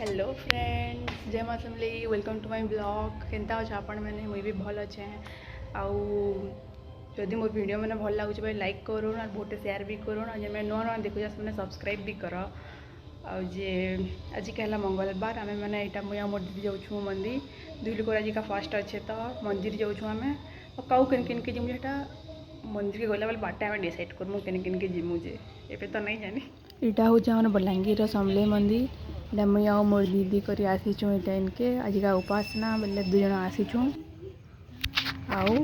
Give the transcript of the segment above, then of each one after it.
Hello friends, जय माँ Samli. Welcome to my blog. केनता अच्छे आपण मैंने मुझे भी भल अच्छे आउ जदि मो वीडियो मैंने भल लगुच भाई लाइक करूँ और बहुत शेयर भी करूँ और जब नुआ नुआ देखुचा मैंने सब्सक्राइब भी कर जे आज कहला मंगलवार आम मैंने यहाँ मुझे मोर दीदी जाऊँ मंदिर दुई लोग आज का फास्ट अच्छे तो मंदिर जाऊँ आम कौ किन किन के जिमु मंदिर के गला बाटे आम डिसाइड करूँ किन किन के जिमु जे एबे तो नहीं जानी। यहाँ हूँ आम बलांगीर समलेई मंदिर इटा मुई आ मोर दीदी कर आसीचु यहाँ इनके आज का उपासना बोले दुई जन आसीचु आउ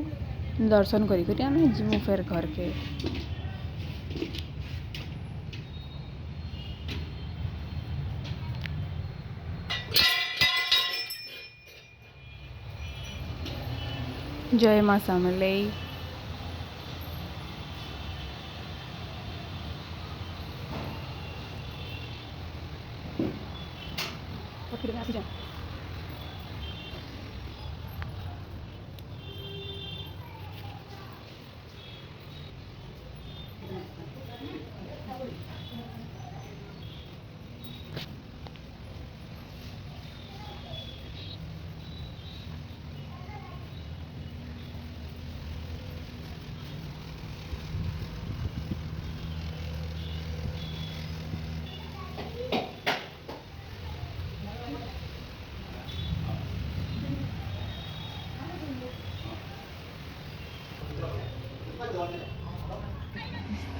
दर्शन करी आम जीमु फेर घर के। जय माँ समलेई।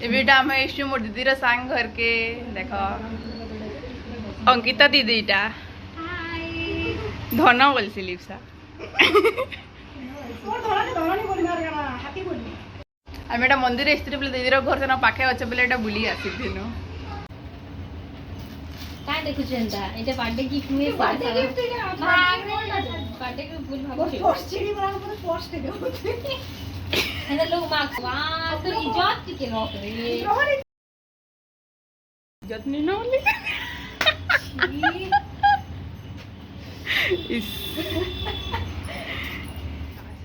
एबिटा आम इष्टु मोर दीदी सांग घर के देख अंकिता दीदीटा धन बोलसी लिप्सा आम एटा मंदिर आसती बोले दीदीर घर से पाखे अच्छे बोले एटा बुली आसी काय देखुछ एंता एटा बर्थडे गिफ्ट हुए बर्थडे गिफ्ट बर्थडे के फूल भाग पोस्ट चिड़ी बना के पोस्ट दे एना लोग मार्क्स वाह तो इज्जत के रख रे इज्जत नहीं ना बोली इस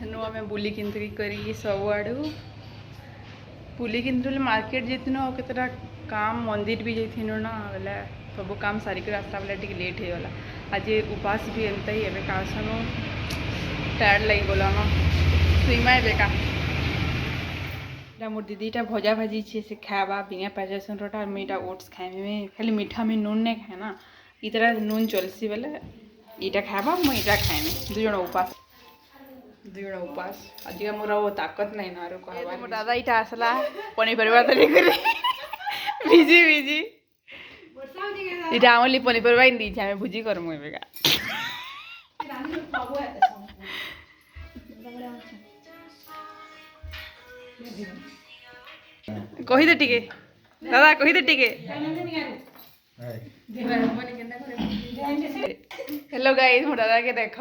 नुआ में बुली किंतु करी सब आड़ू बुली किंतु मार्केट जेतिनो केतरा काम मंदिर भी जाइथिनो ना बोले सब काम सारिक आसला बेले टिके लेट हो गला। आज उपास भी एंता ही एबे कासनो टायर्ड लगी गला ना सुईमा बेका मोर दीदीटा भजा भाजी छे से खावा बिना प्याज लहसुन रोटा और मीठा ओट्स खाए में खाली मीठा में नून नहीं खाए ना इतना नून चलसी बेले इटा खावा मुझे इटा खाए में दुई जन उपास आज का मोर ताकत नहीं ना कहवा मोर दादा इटा आसला पनीपरिया तो लेकर भिजी भिजी इटा आमली पनीपरिया दी छे आम भुजी करमु एबेका कही दे टिके दादा कही दे टिके हेलो गाइस मोर दादा के देख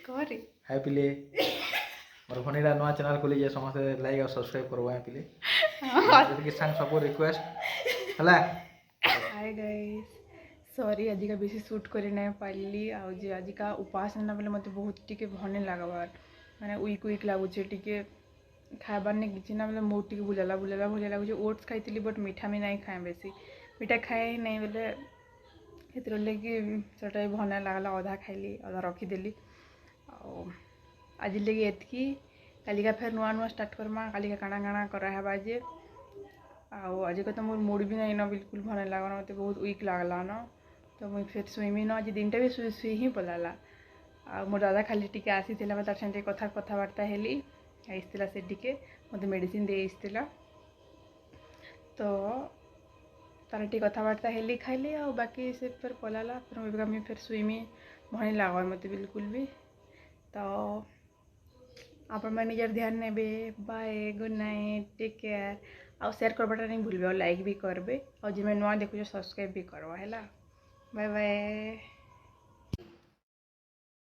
करे हाय पिले मोर फनीरा नवा चैनल खोली जे समस्त लाइक और सब्सक्राइब करबो है पिले जति के संग सबको रिक्वेस्ट हला हाय गाइस सॉरी आज का बेसी शूट करे नहीं पाली आ जे आज का उपासना बेले मते बहुत टिके भने लागबार माने वीक वीक लागुचे टिके खाबार नहीं किसी ना मतलब मोट टिके बुझाला बुझाला भलिया लगुचे ओट्स खाई बट मीठा में नहीं खाए बेसी मीठा खाए नहीं बोले हेतर लगे सेटा भना लगला अधा खाइली अधा रखीदेली आज लगे एतकी कालिका फेर नुआ नुआ स्टार्ट करमा कालिका काଣା काଣା कराबा जे आज का तो मोर मूड भी नहीं ना बिल्कुल भल लगना मत बहुत वीक लगला न तो मुझे फिर शुईमी न आज दिन टा भी शुई शुई ही पलाला आ मोर दादा खाली टिके आसी तार साथे कथबार्ता हेली आईला से टिके मत मेडिसिन दे तो तार टी कथबार्ता हेली खाइली आ बाकी से फिर पलाला फिर मुझे फिर शुईमी भल लगा मत बिल्कुल भी तो आपण मैंने निजर ध्यान नेबे bye good night take care आउ शेयर करवाटा नहीं भूलबे और लाइक भी करबे और जे मैं नुआ देखुछ सब्सक्राइब भी करवा है। Bye bye.